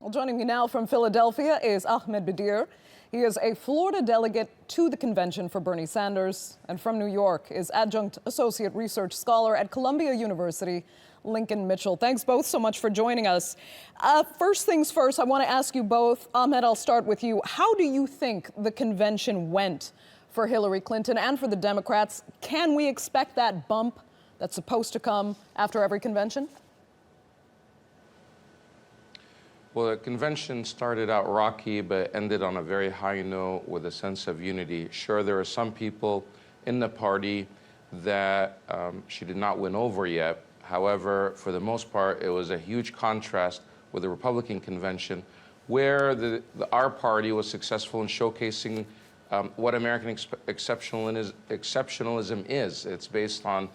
Well, joining me now from Philadelphia is Ahmed Bedier. He is a Florida delegate to the convention for Bernie Sanders, and from New York is adjunct associate research scholar at Columbia University, Lincoln Mitchell. Thanks both so much for joining us. First things first, I want to ask you both. Ahmed, I'll start with you. How do you think the convention went for Hillary Clinton and for the Democrats? Can we expect that bump that's supposed to come after every convention? Well, the convention started out rocky, but ended on a very high note with a sense of unity. Sure, there are some people in the party that she did not win over yet. However, for the most part, it was a huge contrast with the Republican convention, where our party was successful in showcasing what American exceptionalism is. It's based on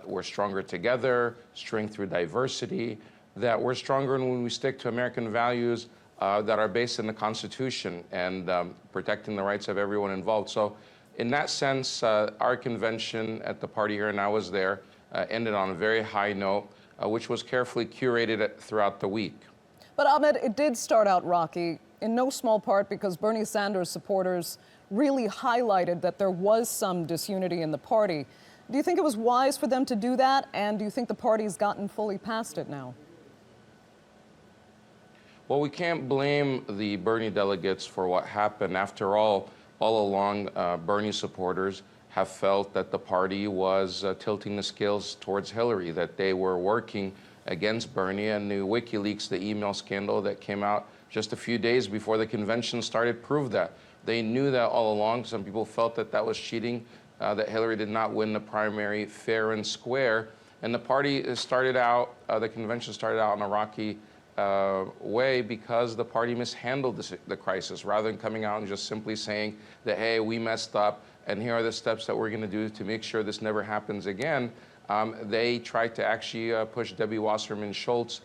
we're stronger together, strength through diversity, that we're stronger when we stick to American values that are based in the Constitution and protecting the rights of everyone involved. So in that sense, our convention at the party here, and I was there, ended on a very high note, which was carefully curated throughout the week. But Ahmed, it did start out rocky, in no small part because Bernie Sanders supporters really highlighted that there was some disunity in the party. Do you think it was wise for them to do that? And do you think the party's gotten fully past it now? Well, we can't blame the Bernie delegates for what happened. After all along, Bernie supporters have felt that the party was tilting the scales towards Hillary, that they were working against Bernie. And the WikiLeaks, the email scandal that came out just a few days before the convention started, proved that. They knew that all along. Some people felt that that was cheating, that Hillary did not win the primary fair and square. And the party started out, the convention started out in a rocky way because the party mishandled the crisis. Rather than coming out and just simply saying that, hey, we messed up and here are the steps that we're going to do to make sure this never happens again, they tried to actually push Debbie Wasserman Schultz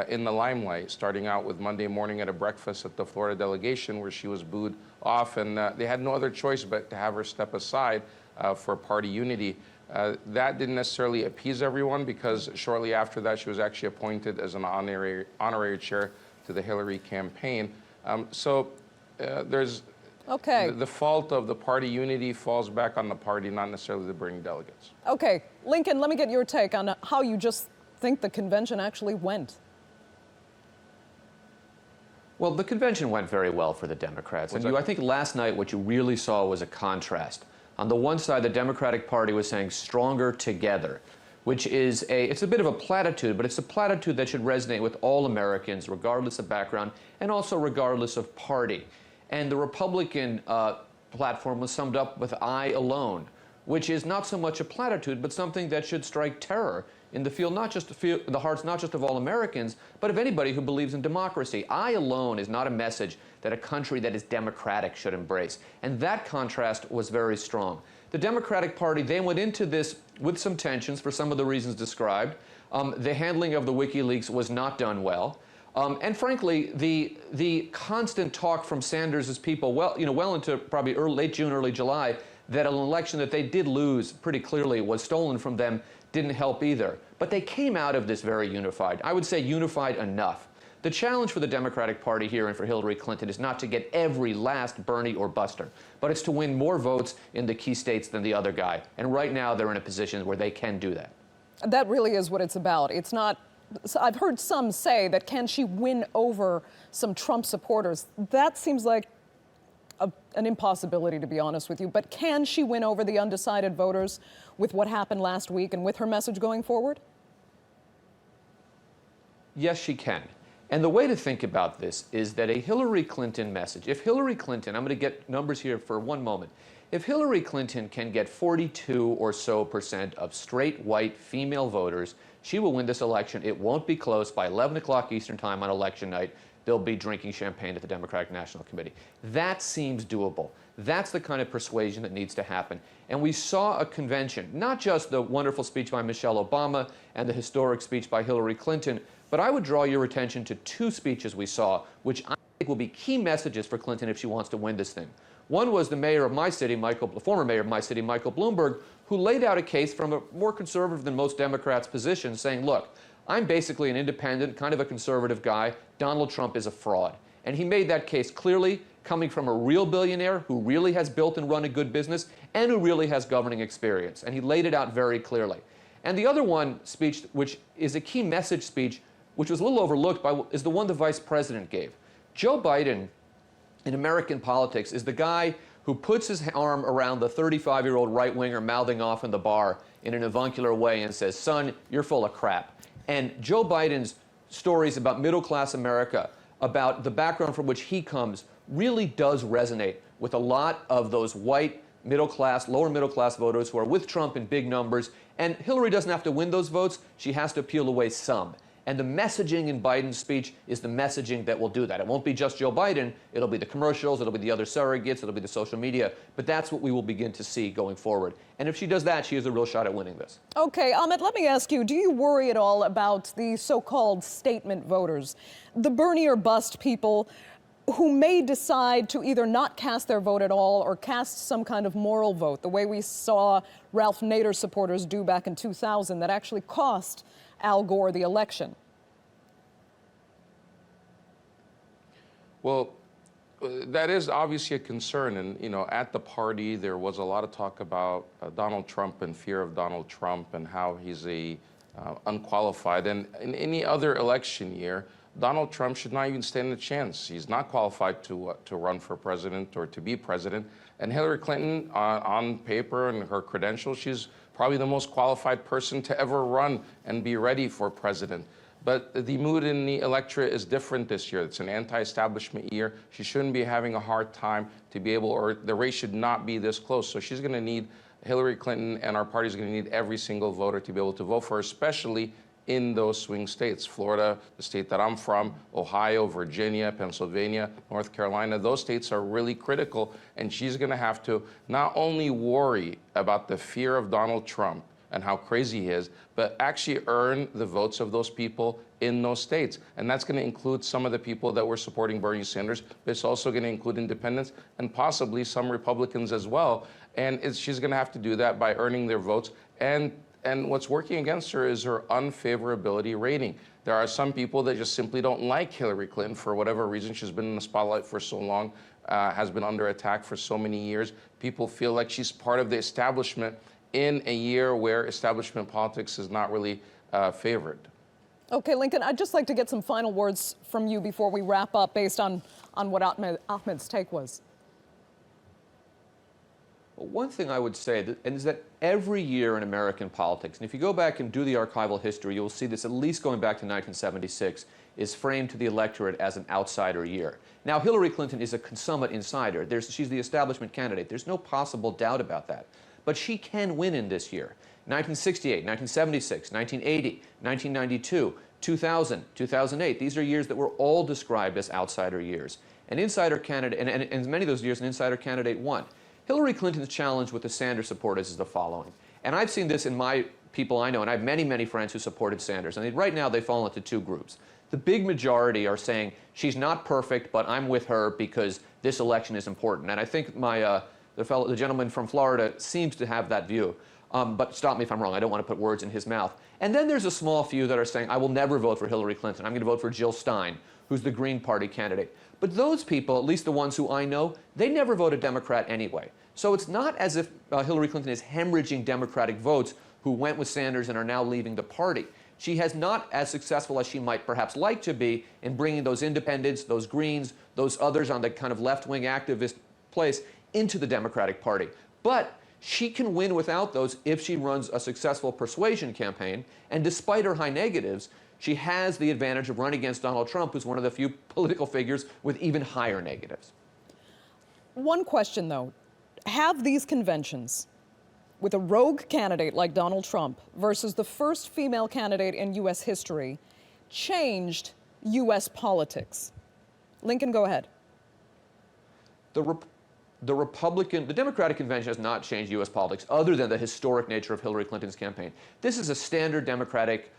in the limelight, starting out with Monday morning at a breakfast at the Florida delegation where she was booed off, and they had no other choice but to have her step aside for party unity. That didn't necessarily appease everyone because shortly after that, she was actually appointed as an honorary chair to the Hillary campaign. There's the fault of the party unity falls back on the party, not necessarily the Bernie delegates. Okay, Lincoln, let me get your take on how you just think the convention actually went. Well, the convention went very well for the Democrats. And I think last night what you really saw was a contrast. On the one side, the Democratic Party was saying stronger together, which is it's a bit of a platitude, but it's a platitude that should resonate with all Americans, regardless of background, and also regardless of party. And the Republican platform was summed up with "I alone," which is not so much a platitude, but something that should strike terror in the field, the hearts not just of all Americans, but of anybody who believes in democracy. I alone is not a message that a country that is democratic should embrace. And that contrast was very strong. The Democratic Party, they went into this with some tensions for some of the reasons described. The handling of the WikiLeaks was not done well. And frankly, the constant talk from Sanders' people, well into probably late June, early July, that an election that they did lose pretty clearly was stolen from them, didn't help either. But they came out of this very unified. I would say unified enough. The challenge for the Democratic Party here and for Hillary Clinton is not to get every last Bernie or Buster, but it's to win more votes in the key states than the other guy. And right now they're in a position where they can do that. That really is what it's about. It's not, I've heard some say that can she win over some Trump supporters? That seems like an impossibility, to be honest with you. But can she win over the undecided voters with what happened last week and with her message going forward? Yes, she can. And the way to think about this is that a Hillary Clinton message, if Hillary Clinton, I'm going to get numbers here for one moment, if Hillary Clinton can get 42% or so of straight white female voters, she will win this election. It won't be close. By 11 o'clock Eastern time on election night, they'll be drinking champagne at the Democratic National Committee. That seems doable. That's the kind of persuasion that needs to happen. And we saw a convention, not just the wonderful speech by Michelle Obama and the historic speech by Hillary Clinton, but I would draw your attention to two speeches we saw, which I think will be key messages for Clinton if she wants to win this thing. One was the mayor of my city, the former mayor of my city, Michael Bloomberg, who laid out a case from a more conservative than most Democrats' position, saying, look, I'm basically an independent, kind of a conservative guy. Donald Trump is a fraud. And he made that case clearly, coming from a real billionaire who really has built and run a good business and who really has governing experience. And he laid it out very clearly. And the other one speech, which is a key message speech, which was a little overlooked, is the one the vice president gave. Joe Biden, in American politics, is the guy who puts his arm around the 35-year-old right-winger mouthing off in the bar in an avuncular way and says, son, you're full of crap. And Joe Biden's stories about middle-class America, about the background from which he comes, really does resonate with a lot of those white middle-class, lower middle-class voters who are with Trump in big numbers. And Hillary doesn't have to win those votes. She has to peel away some. And the messaging in Biden's speech is the messaging that will do that. It won't be just Joe Biden. It'll be the commercials. It'll be the other surrogates. It'll be the social media. But that's what we will begin to see going forward. And if she does that, she has a real shot at winning this. Okay, Ahmed, let me ask you, do you worry at all about the so-called statement voters, the Bernie or bust people who may decide to either not cast their vote at all or cast some kind of moral vote, the way we saw Ralph Nader supporters do back in 2000 that actually cost Al Gore the election? Well, that is obviously a concern. And, you know, at the party, there was a lot of talk about Donald Trump and fear of Donald Trump and how he's unqualified. And in any other election year, Donald Trump should not even stand a chance. He's not qualified to run for president or to be president. And Hillary Clinton, on paper and her credentials, she's probably the most qualified person to ever run and be ready for president. But the mood in the electorate is different this year. It's an anti-establishment year. She shouldn't be having a hard time to be able, or the race should not be this close. So she's going to need, Hillary Clinton and our party is going to need every single voter to be able to vote for her, especially in those swing states. Florida, the state that I'm from, Ohio, Virginia, Pennsylvania, North Carolina, those states are really critical. And she's going to have to not only worry about the fear of Donald Trump and how crazy he is, but actually earn the votes of those people in those states. And that's going to include some of the people that were supporting Bernie Sanders, but it's also going to include independents and possibly some Republicans as well. And she's going to have to do that by earning their votes. And what's working against her is her unfavorability rating. There are some people that just simply don't like Hillary Clinton for whatever reason. She's been in the spotlight for so long, has been under attack for so many years. People feel like she's part of the establishment in a year where establishment politics is not really favored. Okay, Lincoln, I'd just like to get some final words from you before we wrap up based on what Ahmed's take was. Well, one thing I would say is that every year in American politics, and if you go back and do the archival history, you'll see this at least going back to 1976, is framed to the electorate as an outsider year. Now, Hillary Clinton is a consummate insider. She's the establishment candidate. There's no possible doubt about that. But she can win in this year. 1968, 1976, 1980, 1992, 2000, 2008. These are years that were all described as outsider years. An insider candidate, and in many of those years, an insider candidate won. Hillary Clinton's challenge with the Sanders supporters is the following. And I've seen this in my people I know, and I have many, many friends who supported Sanders. And right now they fall into two groups. The big majority are saying, she's not perfect, but I'm with her because this election is important. And I think the gentleman from Florida seems to have that view. But stop me if I'm wrong. I don't want to put words in his mouth. And then there's a small few that are saying, I will never vote for Hillary Clinton. I'm going to vote for Jill Stein, who's the Green Party candidate. But those people, at least the ones who I know, they never voted Democrat anyway. So it's not as if Hillary Clinton is hemorrhaging Democratic votes who went with Sanders and are now leaving the party. She has not as successful as she might perhaps like to be in bringing those independents, those Greens, those others on the kind of left-wing activist place into the Democratic Party. But she can win without those if she runs a successful persuasion campaign. And despite her high negatives, she has the advantage of running against Donald Trump, who's one of the few political figures with even higher negatives. One question, though. Have these conventions, with a rogue candidate like Donald Trump versus the first female candidate in U.S. history, changed U.S. politics? Lincoln, go ahead. The Democratic convention has not changed U.S. politics other than the historic nature of Hillary Clinton's campaign. This is a standard Democratic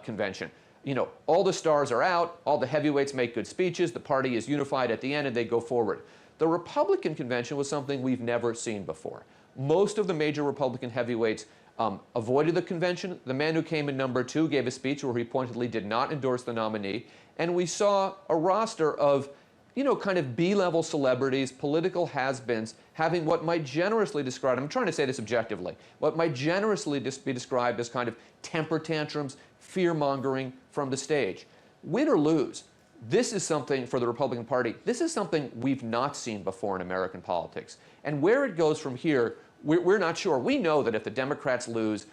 convention. You know, all the stars are out, all the heavyweights make good speeches, the party is unified at the end, and they go forward. The Republican convention was something we've never seen before. Most of the major Republican heavyweights avoided the convention. The man who came in number 2 gave a speech where he pointedly did not endorse the nominee. And we saw a roster of, kind of B-level celebrities, political has-beens, having what might generously describe, I'm trying to say this objectively, what might generously be described as kind of temper tantrums, fear-mongering from the stage. Win or lose, this is something for the Republican Party, this is something we've not seen before in American politics. And where it goes from here, we're not sure. We know that if the Democrats lose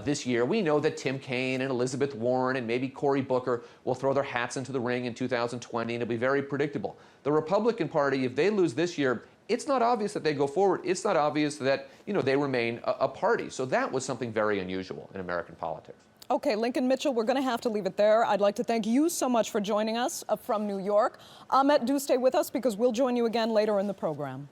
this year, we know that Tim Kaine and Elizabeth Warren and maybe Cory Booker will throw their hats into the ring in 2020, and it'll be very predictable. The Republican Party, if they lose this year, it's not obvious that they go forward. It's not obvious that, they remain a party. So that was something very unusual in American politics. Okay, Lincoln Mitchell, we're going to have to leave it there. I'd like to thank you so much for joining us from New York. Ahmed, do stay with us because we'll join you again later in the program.